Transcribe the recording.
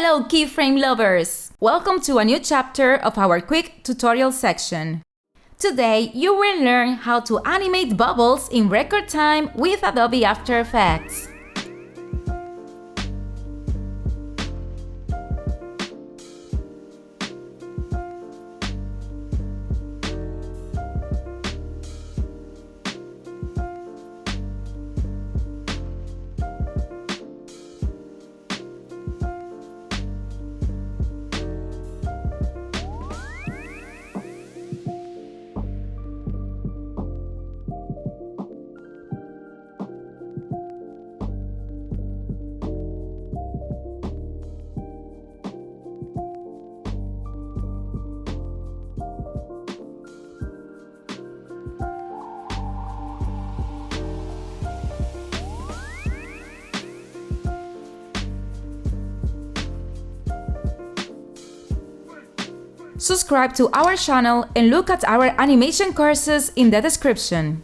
Hello keyframe lovers! Welcome to a new chapter of our quick tutorial section. Today you will learn how to animate bubbles in record time with Adobe After Effects. Subscribe to our channel and look at our animation courses in the description.